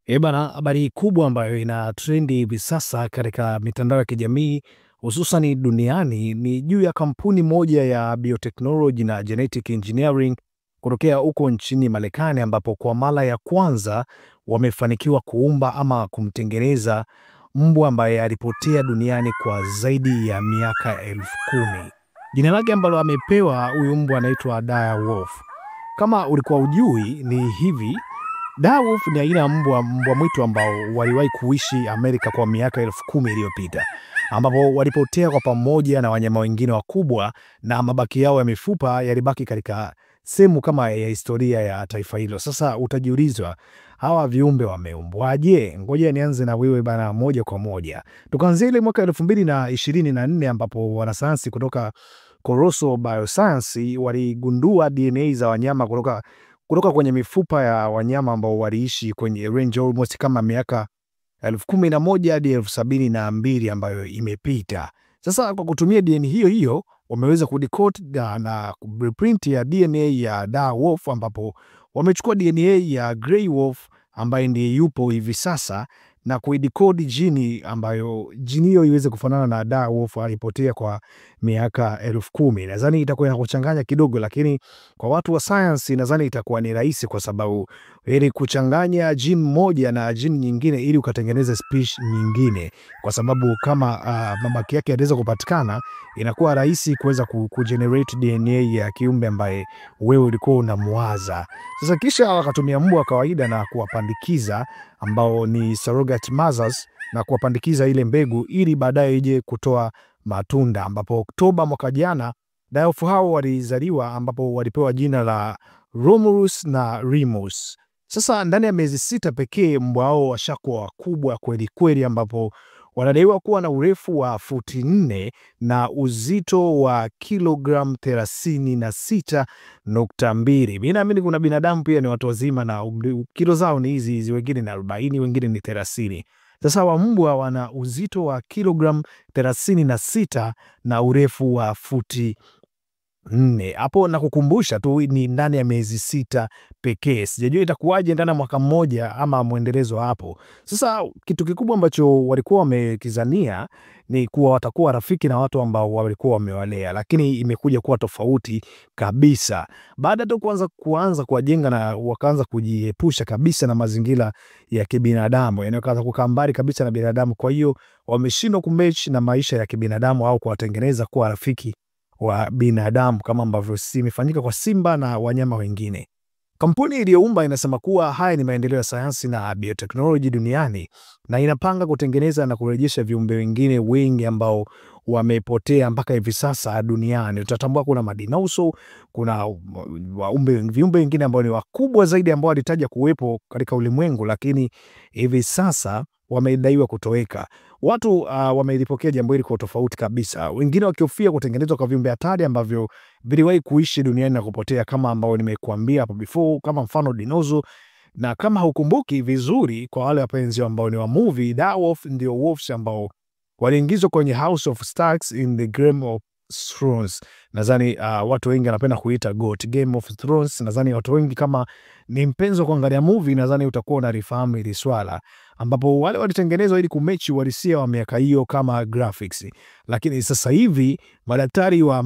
Bana, habari kubwa ambayo ina trendi hivi sasa katika mitandao ya kijamii hususani duniani ni juu ya kampuni moja ya biotechnology na genetic engineering kutokea huko nchini Marekani, ambapo kwa mara ya kwanza wamefanikiwa kuumba ama kumtengeneza mbwa ambaye alipotea duniani kwa zaidi ya miaka 10,000. Jina lake ambalo amepewa huyu mbwa anaitwa dire wolf. Kama ulikuwa ujui ni hivi, dire wolf ni aina ya mbwa mwitu ambao waliwahi kuishi Amerika kwa miaka 10,000 iliyopita, ambapo walipotea kwa pamoja na wanyama wengine wakubwa, na mabaki yao ya mifupa yalibaki katika sehemu kama ya historia ya taifa hilo. Sasa utajiulizwa, hawa viumbe wameumbwaje? Ngoja nianze na wewe bana, moja kwa moja. Tukaanzia ile mwaka 2024 ambapo wanasayansi kutoka Colossal Bioscience waligundua DNA za wanyama kutoka kwenye mifupa ya wanyama ambao waliishi kwenye range almost kama miaka 11,000 hadi 72,000 ambayo imepita. Sasa kwa kutumia DNA hiyo hiyo wameweza kudecode na reprint ya DNA ya dire wolf, ambapo wamechukua DNA ya grey wolf ambaye ndiye yupo hivi sasa na kuidecode ambayo jini hiyo iweze kufanana na dire wolf alipotea kwa miaka 10,000. Nadhani itakuwa inakuchanganya kidogo, lakini kwa watu wa science nadhani itakuwa ni rahisi, kwa sababu ili kuchanganya jini moja na jini nyingine ili ukatengeneza species nyingine, kwa sababu kama mabaki yake yataweza kupatikana, inakuwa rahisi kuweza kugenerate DNA ya kiumbe ambaye wewe ulikuwa unamwaza. Sasa kisha wakatumia mbwa kawaida na kuwapandikiza ambao ni surrogate mothers, na kuwapandikiza ile mbegu ili baadaye ije kutoa matunda, ambapo Oktoba mwaka jana dire wolf hao walizaliwa, ambapo walipewa jina la Romulus na Remus. Sasa ndani ya miezi 6 pekee mbwa hao washakuwa wakubwa kweli kweli, ambapo wanadaiwa kuwa na urefu wa futi 4 na uzito wa kilogram 36.2. Mimi naamini kuna binadamu pia ni watu wazima na kilo zao ni hizi, wengine ni 40, wengine ni 30. Sasa wa mbwa wana uzito wa kilogram 36 na urefu wa futi 4. Hapo nakukumbusha tu ni ndani ya miezi 6 pekee. Sijajua itakuwaje ndani ya mwaka mmoja ama muendelezo hapo. Sasa kitu kikubwa ambacho walikuwa wamekizania ni kuwa watakuwa rafiki na watu ambao walikuwa wamewalea, lakini imekuja kuwa tofauti kabisa. Baada tu kuanza kuwajenga na wakaanza kujiepusha kabisa na mazingira ya kibinadamu, yani wakaanza kukaa mbali kabisa na binadamu. Kwa hiyo wameshindwa kumatch na maisha ya kibinadamu au kuwatengeneza kuwa rafiki wa binadamu kama ambavyo imefanyika kwa simba na wanyama wengine. Kampuni iliyoumba inasema kuwa haya ni maendeleo ya sayansi na biotechnology duniani, na inapanga kutengeneza na kurejesha viumbe wengine wengi ambao wamepotea mpaka hivi sasa duniani. Tutatambua kuna madinoso, kuna viumbe wengine ambao ni wakubwa zaidi ambao walitaja kuwepo katika ulimwengu, lakini hivi sasa wamedaiwa kutoweka. Watu wamelipokea jambo hili kwa tofauti kabisa, wengine wakihofia kutengenezwa kwa viumbe hatari ambavyo viliwahi kuishi duniani na kupotea, kama ambao nimekuambia hapo before, kama mfano dinozo. Na kama hukumbuki vizuri, kwa wale wapenzi ambao ni wa movie, dire wolf ndio wolves ambao waliingizwa kwenye House of Starks in the Game of Thrones. Nadhani watu wengi wanapenda kuita GOT, Game of Thrones. Nadhani watu wengi kama ni mpenzi wa kuangalia movie, nadhani utakuwa unalifahamu hili swala, ambapo wale walitengenezwa ili kumechi walisia wa miaka hiyo kama graphics. Lakini sasa hivi madaktari wa